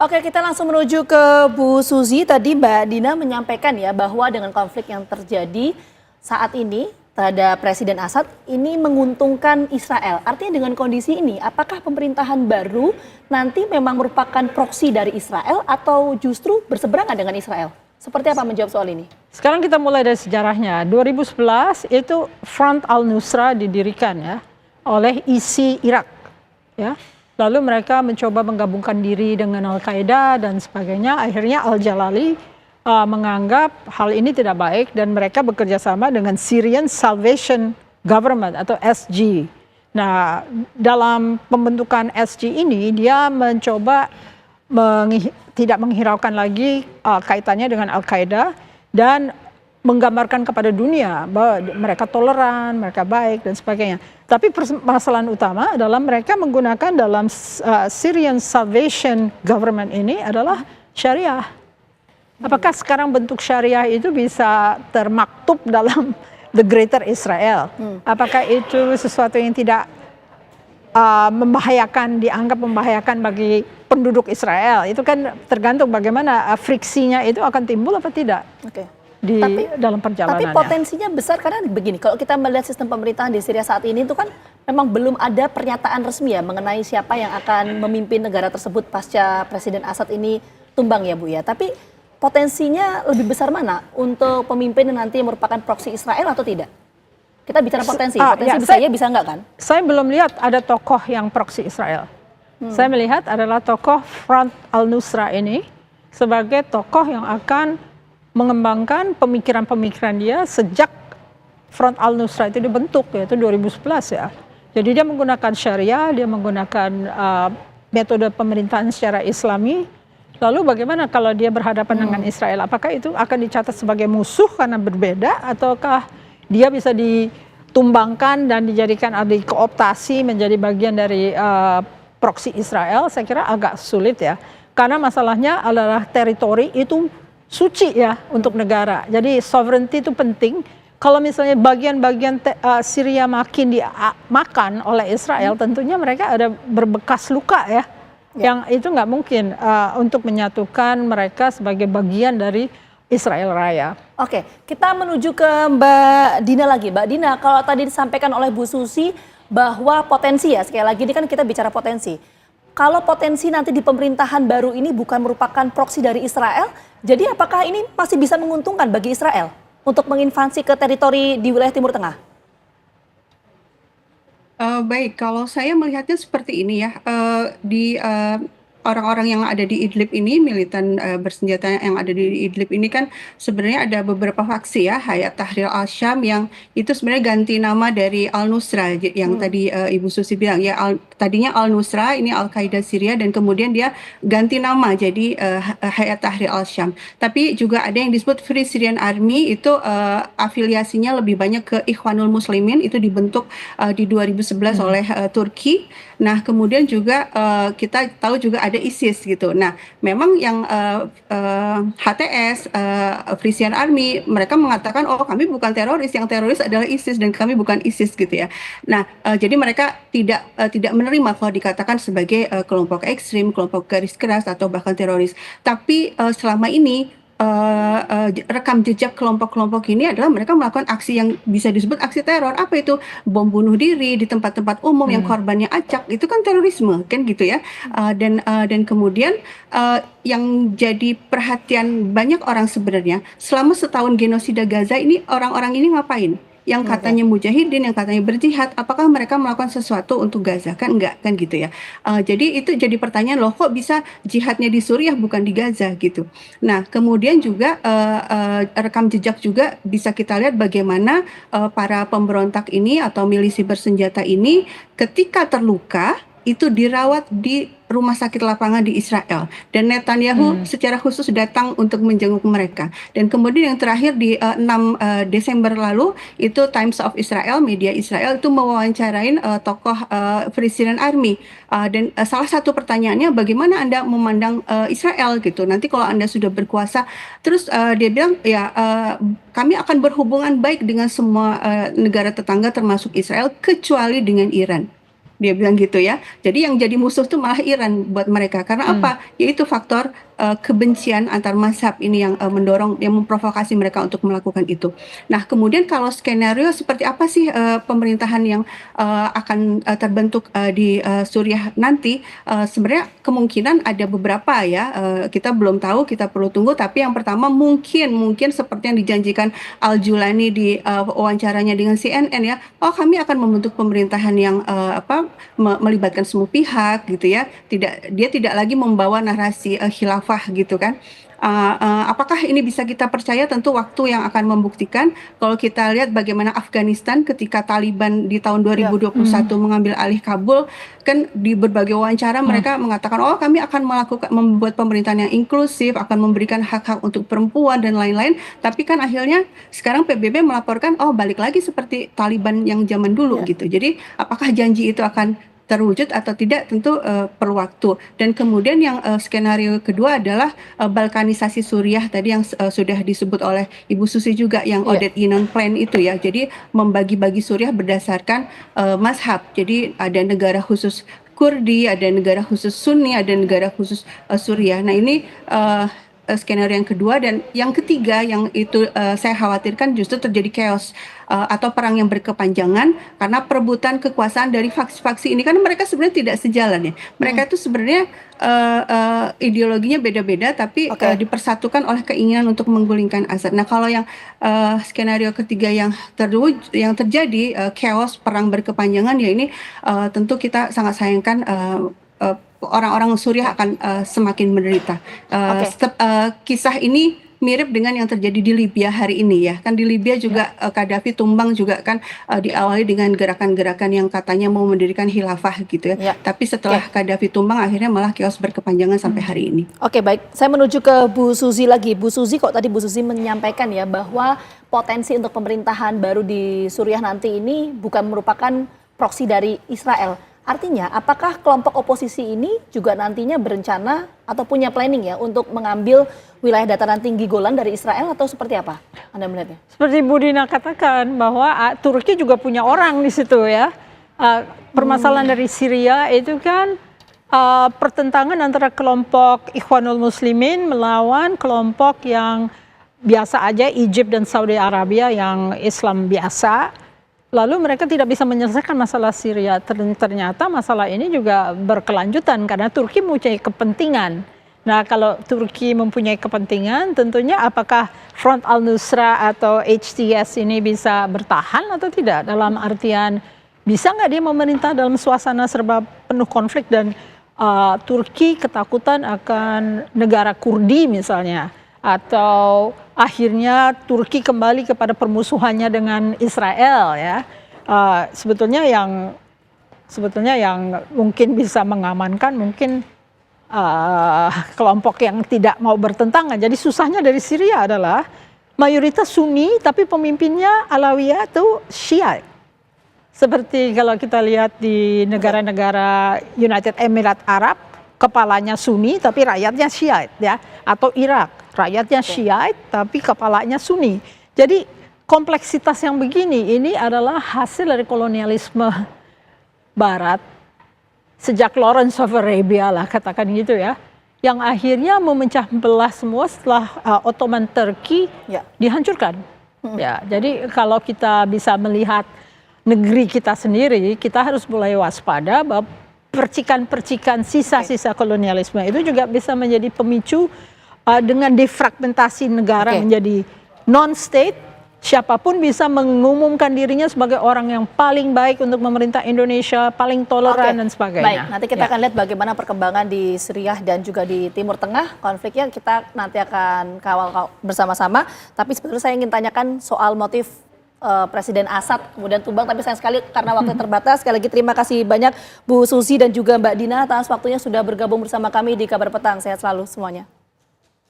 Oke, kita langsung menuju ke Bu Suzy. Tadi Mbak Dina menyampaikan ya bahwa dengan konflik yang terjadi saat ini terhadap Presiden Assad ini menguntungkan Israel. Artinya dengan kondisi ini, apakah pemerintahan baru nanti memang merupakan proksi dari Israel atau justru berseberangan dengan Israel? Seperti apa menjawab soal ini? Sekarang kita mulai dari sejarahnya. 2011 itu Front al-Nusra didirikan ya oleh ISI Irak ya. Lalu mereka mencoba menggabungkan diri dengan Al-Qaeda dan sebagainya. Akhirnya Al-Jalali menganggap hal ini tidak baik dan mereka bekerja sama dengan Syrian Salvation Government atau SG. Nah, dalam pembentukan SG ini dia mencoba tidak menghiraukan lagi kaitannya dengan Al-Qaeda dan menggambarkan kepada dunia bahwa mereka toleran, mereka baik dan sebagainya. Tapi permasalahan utama adalah mereka menggunakan dalam Syrian Salvation Government ini adalah syariah. Apakah sekarang bentuk syariah itu bisa termaktub dalam the Greater Israel? Apakah itu sesuatu yang tidak dianggap membahayakan bagi penduduk Israel? Itu kan tergantung bagaimana friksinya itu akan timbul apa tidak. Dalam perjalanannya. Tapi potensinya besar karena begini, kalau kita melihat sistem pemerintahan di Syria saat ini itu kan memang belum ada pernyataan resmi ya mengenai siapa yang akan memimpin negara tersebut pasca Presiden Assad ini tumbang ya Bu ya. Tapi potensinya lebih besar mana untuk pemimpin yang nanti merupakan proksi Israel atau tidak? Kita bicara potensi bisa ya bisa enggak kan? Saya belum lihat ada tokoh yang proksi Israel. Saya melihat adalah tokoh Front al-Nusra ini sebagai tokoh yang akan mengembangkan pemikiran-pemikiran dia sejak Front al-Nusra itu dibentuk yaitu 2011 ya. Jadi dia menggunakan syariah, dia menggunakan metode pemerintahan secara Islami. Lalu bagaimana kalau dia berhadapan dengan Israel? Apakah itu akan dicatat sebagai musuh karena berbeda ataukah dia bisa ditumbangkan dan dijadikan dikooptasi menjadi bagian dari proksi Israel? Saya kira agak sulit ya. Karena masalahnya adalah teritori itu suci ya untuk negara. Jadi sovereignty itu penting. Kalau misalnya bagian-bagian Syria makin dimakan oleh Israel, tentunya mereka ada berbekas luka ya. Yang itu nggak mungkin untuk menyatukan mereka sebagai bagian dari Israel Raya. Oke, kita menuju ke Mbak Dina lagi. Mbak Dina, kalau tadi disampaikan oleh Bu Susi bahwa potensi ya, sekali lagi ini kan kita bicara potensi. Kalau potensi nanti di pemerintahan baru ini bukan merupakan proksi dari Israel, jadi apakah ini masih bisa menguntungkan bagi Israel untuk menginvasi ke teritori di wilayah Timur Tengah? Baik, kalau saya melihatnya seperti ini ya, orang-orang yang ada di Idlib ini, militan bersenjata yang ada di Idlib ini kan sebenarnya ada beberapa faksi ya, Hayat Tahrir al-Syam yang itu sebenarnya ganti nama dari Al-Nusra yang tadi Ibu Susi bilang ya, tadinya Al-Nusra ini Al-Qaeda Syria dan kemudian dia ganti nama jadi Hayat Tahrir al-Syam. Tapi juga ada yang disebut Free Syrian Army itu afiliasinya lebih banyak ke Ikhwanul Muslimin, itu dibentuk di 2011 oleh Turki. Nah, kemudian juga kita tahu juga ada ISIS gitu. Nah, memang yang HTS, Free Syrian Army, mereka mengatakan, oh kami bukan teroris, yang teroris adalah ISIS dan kami bukan ISIS gitu ya. Nah, jadi mereka tidak menerima kalau dikatakan sebagai kelompok ekstrim, kelompok garis keras atau bahkan teroris. Tapi selama ini rekam jejak kelompok-kelompok ini adalah mereka melakukan aksi yang bisa disebut aksi teror. Apa itu? Bom bunuh diri di tempat-tempat umum yang korbannya acak, itu kan terorisme kan gitu ya. Dan kemudian yang jadi perhatian banyak orang sebenarnya selama setahun genosida Gaza ini, orang-orang ini ngapain? Yang katanya mujahidin, yang katanya berjihad, apakah mereka melakukan sesuatu untuk Gaza? Kan enggak, kan gitu ya. Jadi itu jadi pertanyaan, loh kok bisa jihadnya di Suriah bukan di Gaza gitu. Nah, kemudian juga rekam jejak juga bisa kita lihat bagaimana para pemberontak ini atau milisi bersenjata ini ketika terluka itu dirawat di rumah sakit lapangan di Israel dan Netanyahu secara khusus datang untuk menjenguk mereka. Dan kemudian yang terakhir di 6 Desember lalu itu Times of Israel, media Israel itu mewawancarain tokoh Free Syrian Army dan salah satu pertanyaannya, bagaimana Anda memandang Israel gitu nanti kalau Anda sudah berkuasa. Terus dia bilang ya kami akan berhubungan baik dengan semua negara tetangga termasuk Israel kecuali dengan Iran. dia bilang gitu ya. Jadi yang jadi musuh tuh malah Iran buat mereka. Karena apa? Yaitu faktor kebencian antar mazhab ini yang mendorong, yang memprovokasi mereka untuk melakukan itu. Nah, kemudian kalau skenario seperti apa sih pemerintahan yang akan terbentuk di Suriah nanti? Sebenarnya kemungkinan ada beberapa ya. Kita belum tahu, kita perlu tunggu. Tapi yang pertama mungkin seperti yang dijanjikan Al-Julani di wawancaranya dengan CNN ya. Oh, kami akan membentuk pemerintahan yang melibatkan semua pihak gitu ya. Dia tidak lagi membawa narasi khilafah gitu kan. Apakah ini bisa kita percaya? Tentu waktu yang akan membuktikan. Kalau kita lihat bagaimana Afghanistan ketika Taliban di tahun 2021 mengambil alih Kabul, kan di berbagai wawancara mereka mengatakan, oh kami akan membuat pemerintahan yang inklusif, akan memberikan hak-hak untuk perempuan dan lain-lain. Tapi kan akhirnya sekarang PBB melaporkan, oh balik lagi seperti Taliban yang zaman dulu gitu. Jadi apakah janji itu akan terwujud atau tidak, tentu perlu waktu. Dan kemudian yang skenario kedua adalah balkanisasi Suriah tadi yang sudah disebut oleh Ibu Susi juga, yang Odet-Yinon Plan itu ya. Jadi membagi-bagi Suriah berdasarkan mazhab. Jadi ada negara khusus Kurdi, ada negara khusus Sunni, ada negara khusus Suriah. Nah ini skenario yang kedua. Dan yang ketiga yang itu saya khawatirkan justru terjadi chaos atau perang yang berkepanjangan karena perebutan kekuasaan dari faksi-faksi ini, karena mereka sebenarnya tidak sejalan ya. Mereka itu sebenarnya ideologinya beda-beda tapi dipersatukan oleh keinginan untuk menggulingkan Assad. Nah kalau yang skenario ketiga yang terjadi chaos perang berkepanjangan ya, ini tentu kita sangat sayangkan. Orang-orang Suriah akan semakin menderita. Kisah ini mirip dengan yang terjadi di Libya hari ini ya. Kan di Libya juga Gaddafi tumbang juga kan diawali dengan gerakan-gerakan yang katanya mau mendirikan khilafah gitu ya. Tapi setelah Gaddafi tumbang akhirnya malah chaos berkepanjangan sampai hari ini. Oke, baik. Saya menuju ke Bu Susi lagi. Bu Susi, kok tadi Bu Susi menyampaikan ya bahwa potensi untuk pemerintahan baru di Suriah nanti ini bukan merupakan proksi dari Israel. Artinya, apakah kelompok oposisi ini juga nantinya berencana atau punya planning ya untuk mengambil wilayah dataran tinggi Golan dari Israel, atau seperti apa Anda melihatnya? Seperti Bu Dina katakan bahwa Turki juga punya orang di situ ya. Permasalahan dari Syria itu kan pertentangan antara kelompok Ikhwanul Muslimin melawan kelompok yang biasa aja, Egypt dan Saudi Arabia yang Islam biasa. Lalu mereka tidak bisa menyelesaikan masalah Syria. Ternyata masalah ini juga berkelanjutan karena Turki mempunyai kepentingan. Nah kalau Turki mempunyai kepentingan, tentunya apakah Front al-Nusra atau HTS ini bisa bertahan atau tidak? Dalam artian bisa nggak dia memerintah dalam suasana serba penuh konflik dan Turki ketakutan akan negara Kurdi misalnya. Atau akhirnya Turki kembali kepada permusuhannya dengan Israel ya. Sebetulnya yang mungkin bisa mengamankan mungkin kelompok yang tidak mau bertentangan. Jadi susahnya dari Syria adalah mayoritas Sunni tapi pemimpinnya Alawiyah itu Syiah. Seperti kalau kita lihat di negara-negara United Emirates Arab, kepalanya Sunni tapi rakyatnya Syiah ya, atau Irak. Rakyatnya Syiah tapi kepalanya Sunni. Jadi kompleksitas yang begini ini adalah hasil dari kolonialisme Barat sejak Lawrence of Arabia lah katakan gitu ya, yang akhirnya memecah belah semua setelah Ottoman Turki dihancurkan. Ya, jadi kalau kita bisa melihat negeri kita sendiri, kita harus mulai waspada bahwa percikan-percikan sisa-sisa kolonialisme itu juga bisa menjadi pemicu dengan defragmentasi negara menjadi non-state, siapapun bisa mengumumkan dirinya sebagai orang yang paling baik untuk memerintah Indonesia, paling toleran dan sebagainya. Baik, nanti kita akan lihat bagaimana perkembangan di Suriah dan juga di Timur Tengah, konfliknya kita nanti akan kawal bersama-sama. Tapi sebetulnya saya ingin tanyakan soal motif Presiden Assad kemudian tumbang, tapi sayang sekali karena waktu terbatas. Sekali lagi terima kasih banyak Bu Susi dan juga Mbak Dina atas waktunya sudah bergabung bersama kami di Kabar Petang. Sehat selalu semuanya.